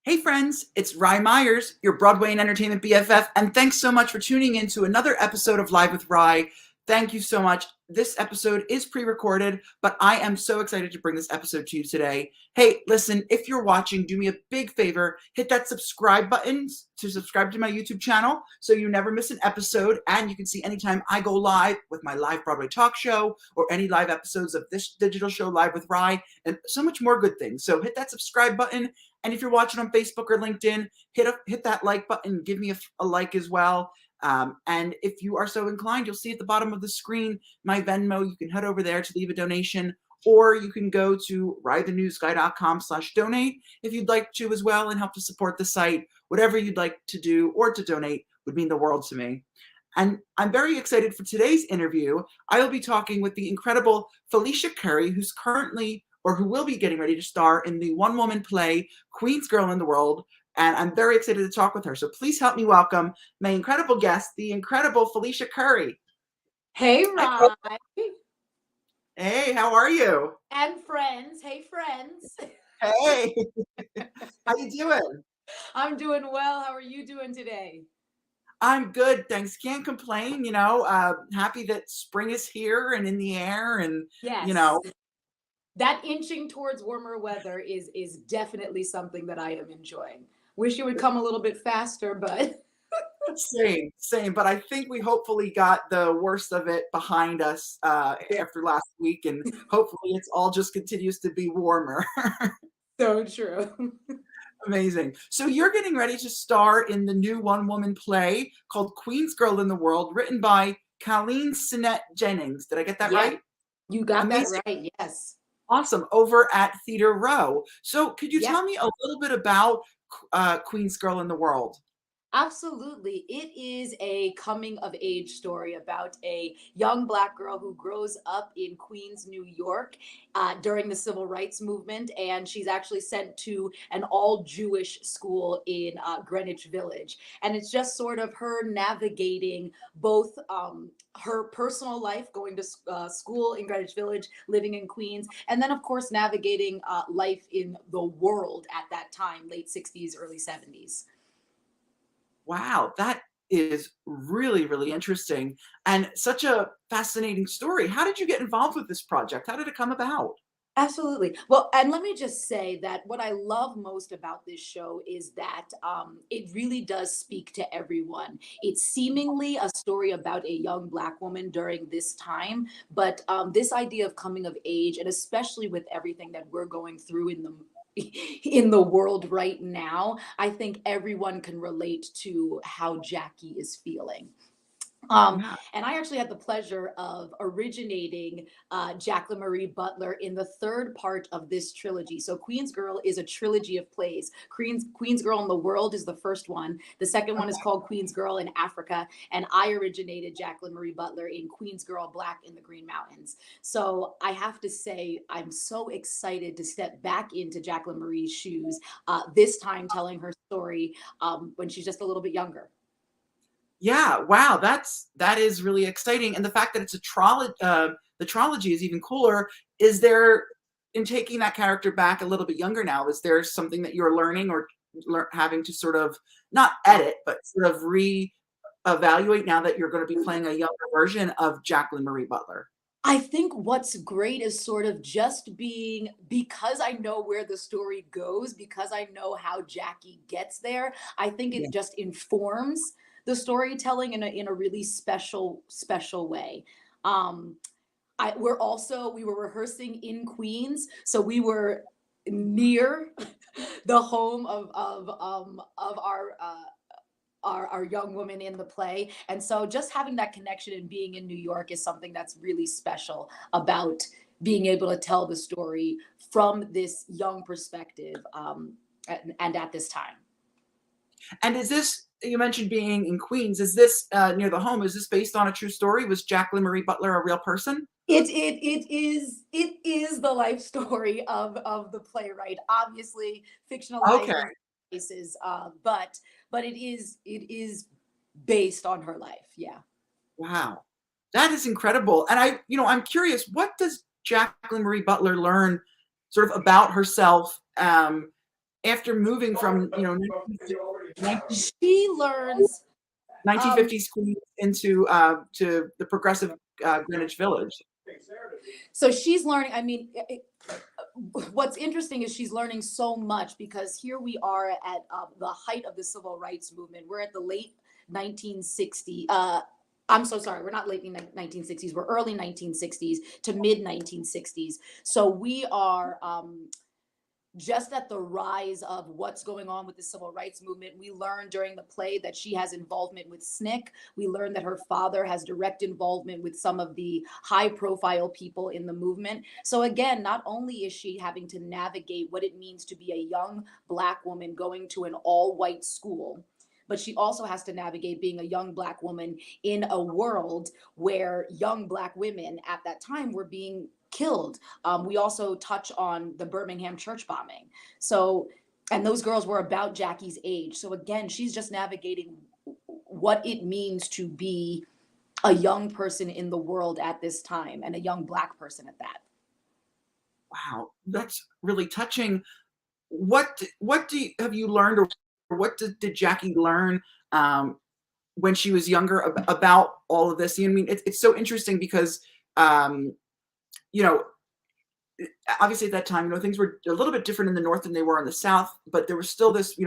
Hey friends, it's Rye Myers, your Broadway and Entertainment BFF, and thanks so much for tuning in to another episode of Live with Rye. Thank you so much. This episode is pre-recorded, but I am so excited to bring this episode to you today. Hey, listen, if you're watching, do me a big favor, hit that subscribe button to subscribe to my YouTube channel so you never miss an episode, and you can see anytime I go live with my live Broadway talk show or any live episodes of this digital show, Live with Rye, and so much more good things. So hit that subscribe button. And if you're watching on Facebook or LinkedIn, hit that like button, give me a like as well. And if you are so inclined, you'll see at the bottom of the screen my Venmo. You can head over there to leave a donation, or you can go to rydthenewsguy.com/donate if you'd like to as well and help to support the site. Whatever you'd like to do or to donate would mean the world to me. And I'm very excited for today's interview. I will be talking with the incredible Felicia Curry, who will be getting ready to star in the one-woman play, Queen's Girl in the World. And I'm very excited to talk with her. So please help me welcome my incredible guest, the incredible Felicia Curry. Hey, Rye. Hey, how are you? And friends. Hey, friends. Hey, how you doing? I'm doing well. How are you doing today? I'm good, thanks. Can't complain, happy that spring is here and in the air and, Yes. That inching towards warmer weather is definitely something that I am enjoying. Wish it would come a little bit faster, but Same. But I think we hopefully got the worst of it behind us after last week, and hopefully it's all just continues to be warmer. So true. Amazing. So you're getting ready to star in the new one-woman play called Queen's Girl in the World, written by Colleen Sinnett Jennings. Did I get that right? You got Amazing. that right, yes. Awesome. Over at Theater Row. So could you tell me a little bit about Queen's Girl in the World? Absolutely. It is a coming of age story about a young Black girl who grows up in Queens, New York during the Civil Rights Movement. And she's actually sent to an all Jewish school in Greenwich Village. And it's just sort of her navigating both her personal life, going to school in Greenwich Village, living in Queens, and then, of course, navigating life in the world at that time, late 60s, early 70s. Wow, that is really, really interesting and such a fascinating story. How did you get involved with this project? How did it come about? Absolutely. Well, and let me just say that what I love most about this show is that it really does speak to everyone. It's seemingly a story about a young Black woman during this time, but this idea of coming of age, and especially with everything that we're going through in the world right now, I think everyone can relate to how Jackie is feeling. And I actually had the pleasure of originating Jacqueline Marie Butler in the third part of this trilogy. So Queen's Girl is a trilogy of plays. Queen's Girl in the World is the first one. The second one is called Queen's Girl in Africa. And I originated Jacqueline Marie Butler in Queen's Girl Black in the Green Mountains. So I have to say, I'm so excited to step back into Jacqueline Marie's shoes, this time telling her story when she's just a little bit younger. Yeah, wow, that is really exciting, and the fact that it's a the trilogy is even cooler. Is there, in taking that character back a little bit younger now, is there something that you're learning or having to sort of not edit, but sort of re-evaluate now that you're going to be playing a younger version of Jacqueline Marie Butler? I think what's great is sort of just being, because I know where the story goes, because I know how Jackie gets there, I think it just informs the storytelling in a really special way. We were rehearsing in Queens, so we were near the home of our young woman in the play, and so just having that connection and being in New York is something that's really special about being able to tell the story from this young perspective, and at this time. And is this, you mentioned being in Queens, is this near the home? Is this based on a true story? Was Jacqueline Marie Butler a real person? It is the life story of the playwright. Obviously, fictionalized cases, but it is based on her life. Yeah. Wow, that is incredible. And I'm curious, what does Jacqueline Marie Butler learn sort of about herself after moving from, She learns. 1950s Queens into to the progressive Greenwich Village. So she's learning. I mean, what's interesting is she's learning so much, because here we are at the height of the civil rights movement. We're at the late 1960s. I'm so sorry. We're not late 1960s. We're early 1960s to mid 1960s. So we are just at the rise of what's going on with the civil rights movement. We learned during the play that she has involvement with SNCC. We learned that her father has direct involvement with some of the high profile people in the movement. So again, not only is she having to navigate what it means to be a young Black woman going to an all white school, but she also has to navigate being a young Black woman in a world where young Black women at that time were being killed. We also touch on the Birmingham church bombing. So, and those girls were about Jackie's age. So again, she's just navigating what it means to be a young person in the world at this time, and a young Black person at that. Wow, that's really touching. What have you learned, or what did Jackie learn when she was younger about all of this? I mean, it's so interesting because obviously at that time, things were a little bit different in the North than they were in the South, but there was still this,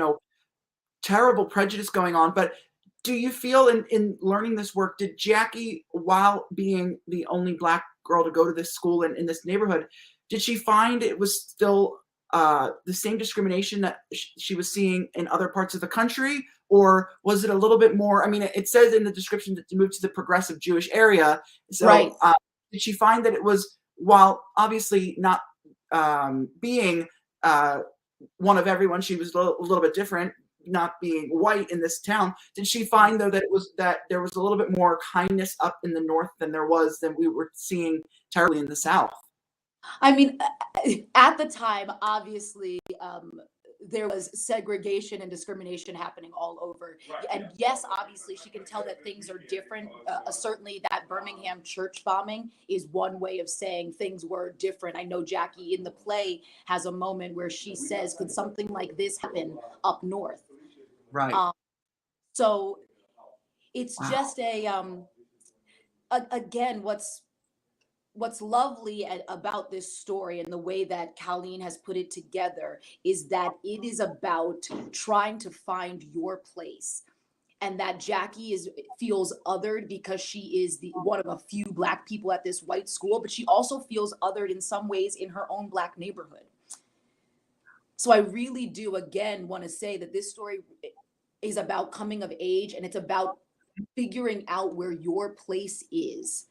terrible prejudice going on. But do you feel in learning this work, did Jackie, while being the only Black girl to go to this school and in this neighborhood, did she find it was still the same discrimination that she was seeing in other parts of the country? Or was it a little bit more? I mean, it says in the description that you moved to the progressive Jewish area. So Right. Did she find that it was, while obviously not being one of everyone, she was a little bit different, not being white in this town. Did she find, though, that there was a little bit more kindness up in the North than we were seeing terribly in the South? I mean, at the time, obviously, there was segregation and discrimination happening all over. Right. And yes, obviously, she can tell that things are different. Certainly, that Birmingham church bombing is one way of saying things were different. I know Jackie in the play has a moment where she says, "Could something like this happen up north?" Right. So it's Wow. just again, what's lovely about this story and the way that Colleen has put it together is that it is about trying to find your place, and that Jackie feels othered because she is one of a few Black people at this white school, but she also feels othered in some ways in her own Black neighborhood. So I really do again want to say that this story is about coming of age, and it's about figuring out where your place is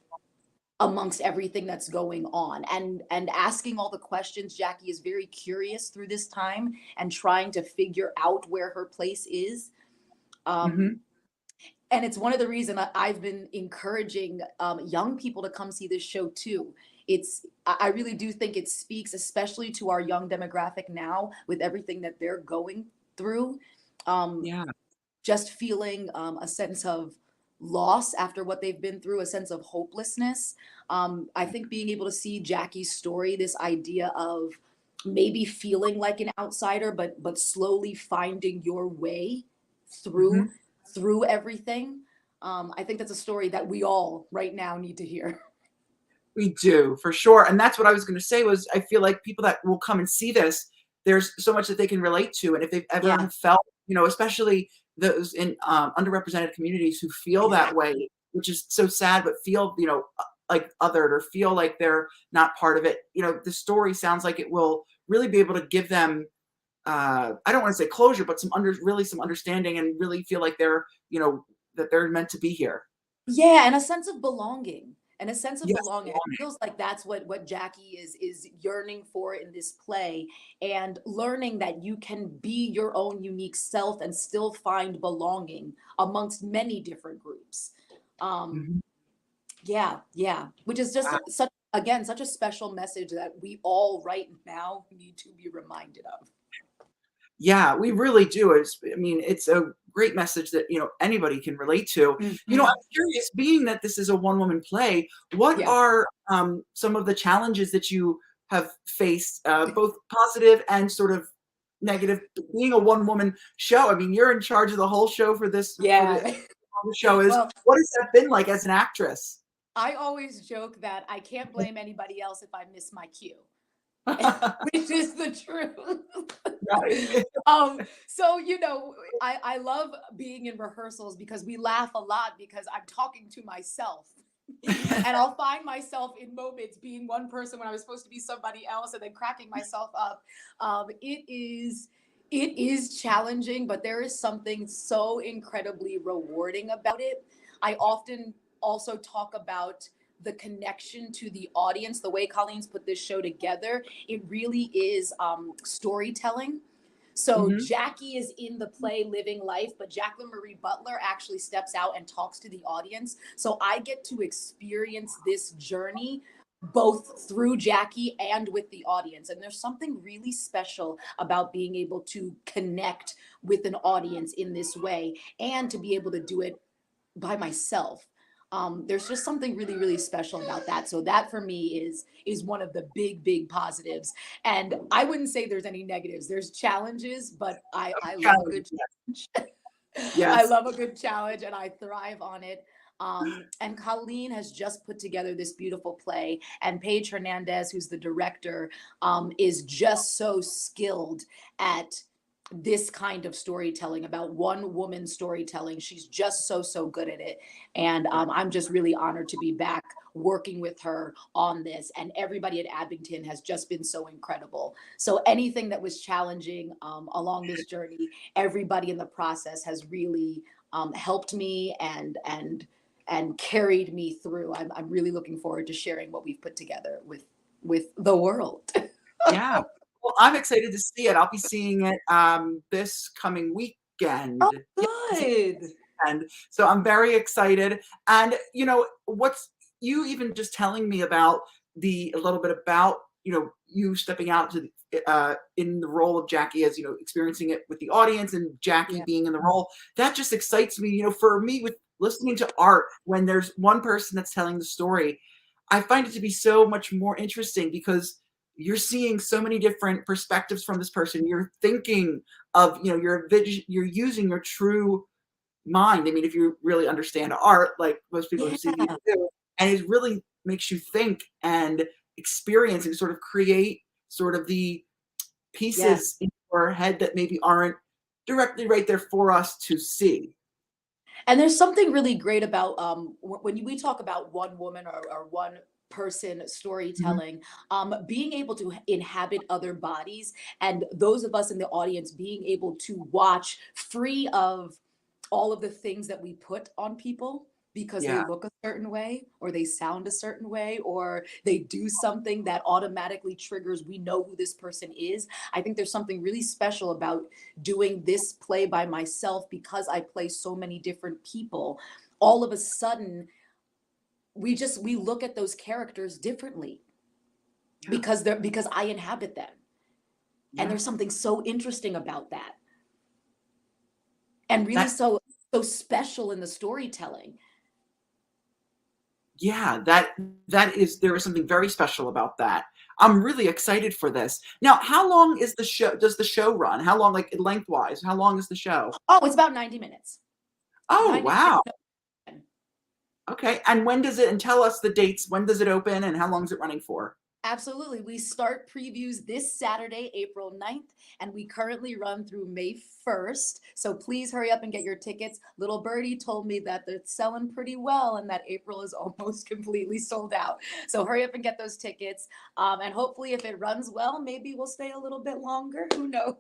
amongst everything that's going on, and asking all the questions. Jackie is very curious through this time and trying to figure out where her place is. And it's one of the reasons I've been encouraging young people to come see this show too. I really do think it speaks especially to our young demographic now with everything that they're going through. Yeah. Just feeling a sense of loss after what they've been through, a sense of hopelessness. I think being able to see Jackie's story, this idea of maybe feeling like an outsider, but slowly finding your way through everything. I think that's a story that we all right now need to hear. We do, for sure. And that's what I was going to say was, I feel like people that will come and see this, there's so much that they can relate to. And if they've ever felt, especially those in underrepresented communities who feel that way, which is so sad, but feel, like othered or feel like they're not part of it. The story sounds like it will really be able to give them, I don't want to say closure, but some understanding, and really feel like they're, that they're meant to be here. Yeah, and a sense of belonging. And a sense of Yes, belonging. It feels like that's what Jackie is yearning for in this play, and learning that you can be your own unique self and still find belonging amongst many different groups. Yeah, which is just such a special message that we all right now need to be reminded of. Yeah, we really do. It's a great message that, anybody can relate to. I'm curious, being that this is a one-woman play, what are some of the challenges that you have faced, both positive and sort of negative being a one-woman show. I mean, you're in charge of the whole show for this. Yeah. For the show is. Well, what has that been like as an actress? I always joke that I can't blame anybody else if I miss my cue, which is the truth. Right. So, you know, I love being in rehearsals because we laugh a lot because I'm talking to myself. And I'll find myself in moments being one person when I was supposed to be somebody else and then cracking myself up. It is challenging, but there is something so incredibly rewarding about it. I often also talk about the connection to the audience, the way Colleen's put this show together. It really is storytelling. So Jackie is in the play living life, but Jacqueline Marie Butler actually steps out and talks to the audience. So I get to experience this journey both through Jackie and with the audience. And there's something really special about being able to connect with an audience in this way and to be able to do it by myself. There's just something really, really special about that. So that for me is one of the big positives. And I wouldn't say there's any negatives. There's challenges, but I love a good challenge. Yes. I love a good challenge and I thrive on it. And Colleen has just put together this beautiful play, and Paige Hernandez, who's the director, is just so skilled at this kind of storytelling, about one woman storytelling. She's just so good at it. And I'm just really honored to be back working with her on this. And everybody at Abington has just been so incredible. So anything that was challenging along this journey, everybody in the process has really helped me and carried me through. I'm really looking forward to sharing what we've put together with the world. Yeah. Well, I'm excited to see it. I'll be seeing it this coming weekend. Oh, good. And so I'm very excited. And you know, what's you even just telling me about a little bit about, you know, you stepping out to in the role of Jackie, as you know, experiencing it with the audience, and Jackie being in the role, that just excites me. You know, for me, with listening to art, when there's one person that's telling the story, I find it to be so much more interesting because you're seeing so many different perspectives from this person. You're thinking of, you know, you're using your true mind. I mean, if you really understand art, like most people who see you do, and it really makes you think and experience and sort of create sort of the pieces in your head that maybe aren't directly right there for us to see. And there's something really great about when we talk about one woman or one person storytelling, being able to inhabit other bodies, and those of us in the audience being able to watch free of all of the things that we put on people because they look a certain way or they sound a certain way or they do something that automatically triggers, we know who this person is. I think there's something really special about doing this play by myself because I play so many different people. All of a sudden, we look at those characters differently because I inhabit them. And there's something so interesting about that. And really so special in the storytelling. Yeah, there is something very special about that. I'm really excited for this. Now, how long is the show? Does the show run? How long, like lengthwise? How long is the show? Oh, it's about 90 minutes. Oh, 90 wow. minutes. Okay. And when does it, and tell us the dates, when does it open and how long is it running for? Absolutely. We start previews this Saturday, April 9th, and we currently run through May 1st. So please hurry up and get your tickets. Little Birdie told me that they're selling pretty well and that April is almost completely sold out. So hurry up and get those tickets. And hopefully if it runs well, maybe we'll stay a little bit longer. Who knows?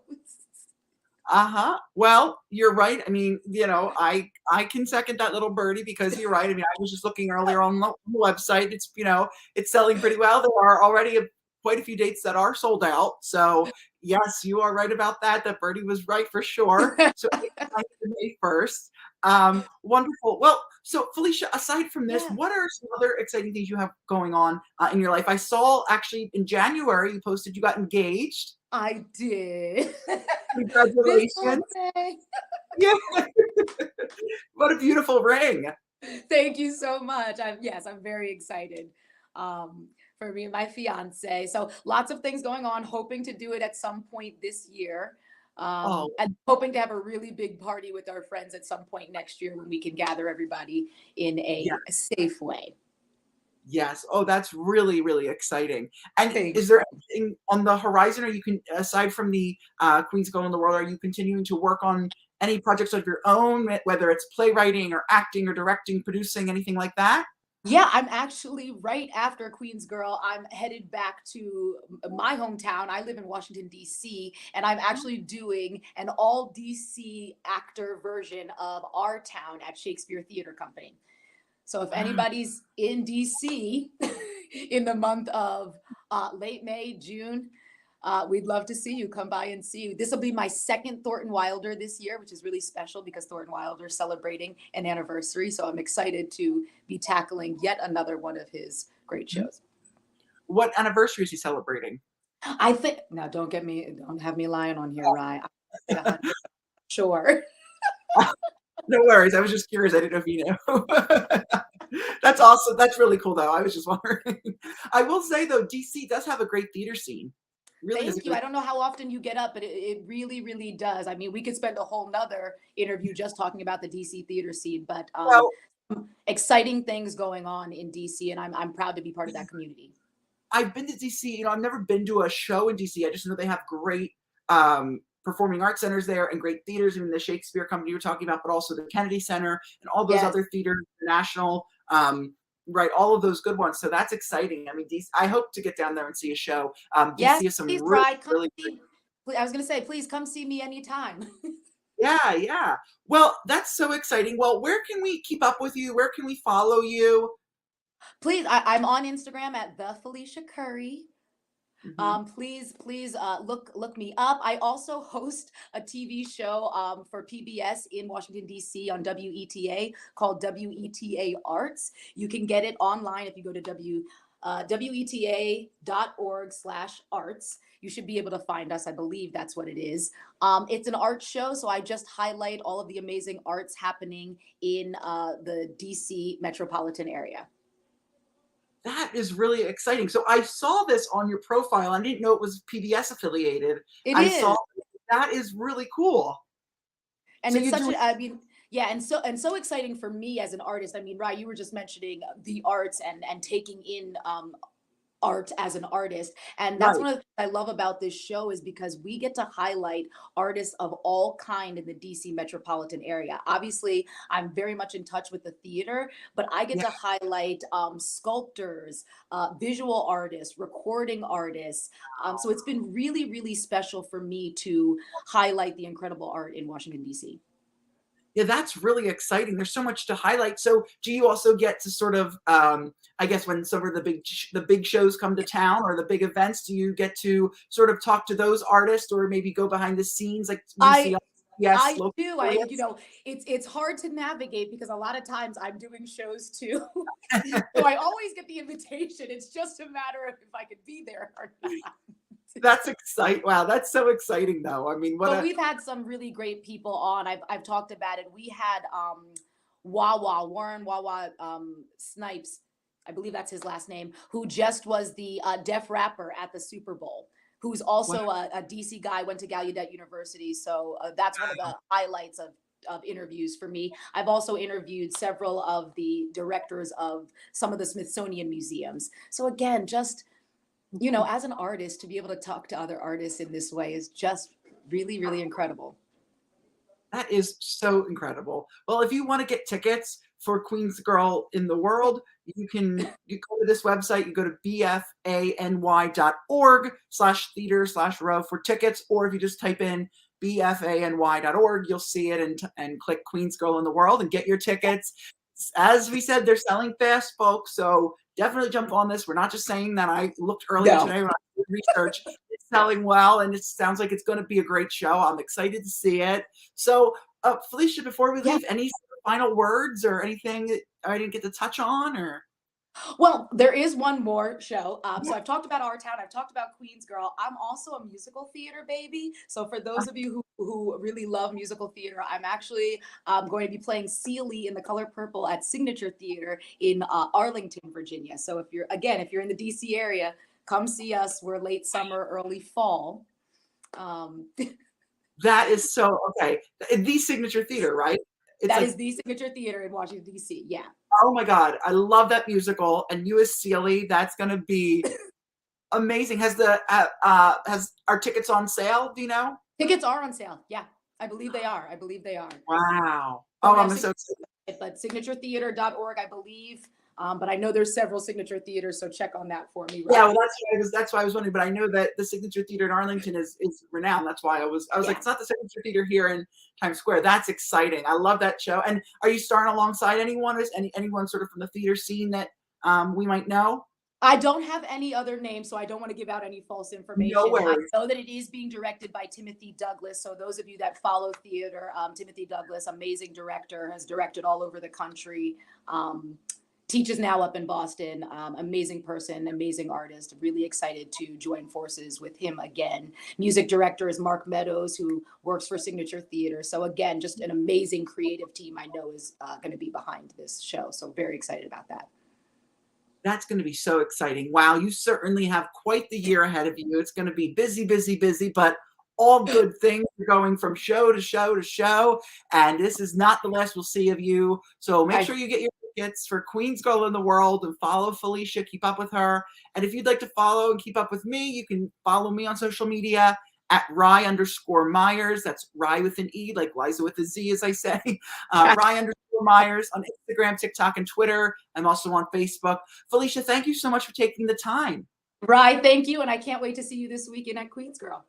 Well, you're right. I mean, you know, I can second that, Little Birdie, because you're right. I mean, I was just looking earlier on the website. It's, you know, it's selling pretty well. There are already quite a few dates that are sold out. So yes, you are right about that. That Birdie was right for sure. So May 1st. Wonderful. Well, so Felicia, aside from this, what are some other exciting things you have going on in your life? I saw actually in January you posted you got engaged. I did. Congratulations. Yeah. What a beautiful ring. Thank you so much. I'm very excited. for me and my fiance. So lots of things going on, hoping to do it at some point this year. Oh, And hoping to have a really big party with our friends at some point next year when we can gather everybody in yeah. a safe way. Yes. Oh, that's really, really exciting. And Thank is there anything on the horizon, or you can, aside from the Queen's Go in the World, are you continuing to work on any projects of your own, whether it's playwriting or acting or directing, producing, anything like that? Yeah, I'm actually right after Queen's Girl. I'm headed back to my hometown. I live in Washington, D.C., and I'm actually doing an all DC actor version of Our Town at Shakespeare Theatre Company. So if Ah, anybody's in DC in the month of late May, June, we'd love to see you. Come by and see you. This will be my second Thornton Wilder this year, which is really special because Thornton Wilder is celebrating an anniversary. So I'm excited to be tackling yet another one of his great shows. what anniversary is he celebrating? I think now don't have me lying on here, Rye. I'm 100% sure. No worries. I was just curious. I didn't know if you knew. That's awesome. That's really cool, though. I was just wondering. I will say, though, DC does have a great theater scene. Really has a Thank you. great. I don't know how often you get up, but it really, really does. I mean, we could spend a whole nother interview just talking about the DC theater scene, but Well, exciting things going on in DC, and I'm proud to be part of that community. I've been to DC. I've never been to a show in DC. I just know they have great performing arts centers there and great theaters. I mean, the Shakespeare Company you were talking about, but also the Kennedy Center and all those Yes, other theaters, the National, right? All of those good ones. So that's exciting. I mean, DC, I hope to get down there and see a show. yes, DC has some please, really, Rye, come really great. see. I was going to say, please come see me anytime. Yeah, yeah. Well, that's so exciting. Well, where can we keep up with you? Where can we follow you? Please, I'm on Instagram at the Felicia Curry. Mhm. Please look me up. I also host a TV show for PBS in Washington D.C. on WETA called WETA Arts. You can get it online if you go to weta.org/arts. You should be able to find us. I believe that's what it is. It's an art show, so I just highlight all of the amazing arts happening in the DC metropolitan area. That is really exciting. So I saw this on your profile. I didn't know it was PBS affiliated. It I saw is. that is really cool. And So it's you such do. a, I mean, yeah, and so exciting for me as an artist. I mean, Rye, you were just mentioning the arts and taking in art as an artist, and that's Right. one of the things I love about this show is because we get to highlight artists of all kind in the DC metropolitan area. Obviously, I'm very much in touch with the theater, but I get Yeah. to highlight sculptors, visual artists, recording artists. So it's been really, really special for me to highlight the incredible art in Washington, DC. Yeah, that's really exciting. There's so much to highlight. So do you also get to sort of, I guess when some of the big shows come to town or the big events, do you get to sort of talk to those artists or maybe go behind the scenes like we see I on yes, I local do. affiliates? It's hard to navigate because a lot of times I'm doing shows too. So I always get the invitation. It's just a matter of if I could be there or not. That's exciting. Wow, that's so exciting though. I mean, what But a we've had some really great people on. I've talked about it. We had Wawa, Warren Wawa Snipes, I believe that's his last name, who just was the deaf rapper at the Super Bowl, who's wow. also a DC guy, went to Gallaudet University. So that's one of the highlights of interviews for me. I've also interviewed several of the directors of some of the Smithsonian museums. So again, just, as an artist, to be able to talk to other artists in this way is just really, really incredible. That is so incredible. Well, if you want to get tickets for Queen's Girl in the World, you go to this website, you go to bfany.org/theater/row for tickets, or if you just type in bfany.org, you'll see it and click Queen's Girl in the World and get your tickets. As we said, they're selling fast, folks. So definitely jump on this. We're not just saying that. I looked earlier No. today when I did research. It's selling well, and it sounds like it's going to be a great show. I'm excited to see it. So, Felicia, before we Yeah. leave, any final words or anything that I didn't get to touch on, or? Well, there is one more show. So I've talked about Our Town. I've talked about Queen's Girl. I'm also a musical theater baby. So for those of you who really love musical theater, I'm actually going to be playing Celie in The Color Purple at Signature Theater in Arlington, Virginia. So if you're in the DC area, come see us. We're late summer, early fall. That is so okay. The Signature Theater, right? That is the Signature Theater in Washington, D.C. Yeah. Oh my God, I love that musical. And you as Celie, that's going to be amazing. Has our tickets on sale? Do you know? Tickets are on sale. Yeah, I believe they are. Wow. Oh, I'm so excited. But signaturetheater.org, I believe. But I know there's several Signature Theaters, so check on that for me. Right? Yeah, well, that's why I was wondering. But I know that the Signature Theater in Arlington is renowned. That's why I was like, it's not the Signature Theater here in Times Square. That's exciting. I love that show. And are you starring alongside anyone? Is anyone sort of from the theater scene that we might know? I don't have any other names, so I don't want to give out any false information. No worries. I know that it is being directed by Timothy Douglas. So those of you that follow theater, Timothy Douglas, amazing director, has directed all over the country. Teaches now up in Boston. Amazing person, amazing artist. Really excited to join forces with him again. Music director is Mark Meadows, who works for Signature Theater. So again, just an amazing creative team I know is going to be behind this show. So very excited about that. That's going to be so exciting. Wow, you certainly have quite the year ahead of you. It's going to be busy, busy, busy, but all good things are going from show to show to show. And this is not the last we'll see of you. So make sure you get your tickets for Queen's Girl in the World and follow Felicia, keep up with her. And if you'd like to follow and keep up with me, you can follow me on social media at Rye_Myers. That's Rye with an E, like Liza with a Z, as I say. Rye_Myers on Instagram, TikTok, and Twitter. I'm also on Facebook. Felicia, thank you so much for taking the time. Rye, thank you. And I can't wait to see you this weekend at Queen's Girl.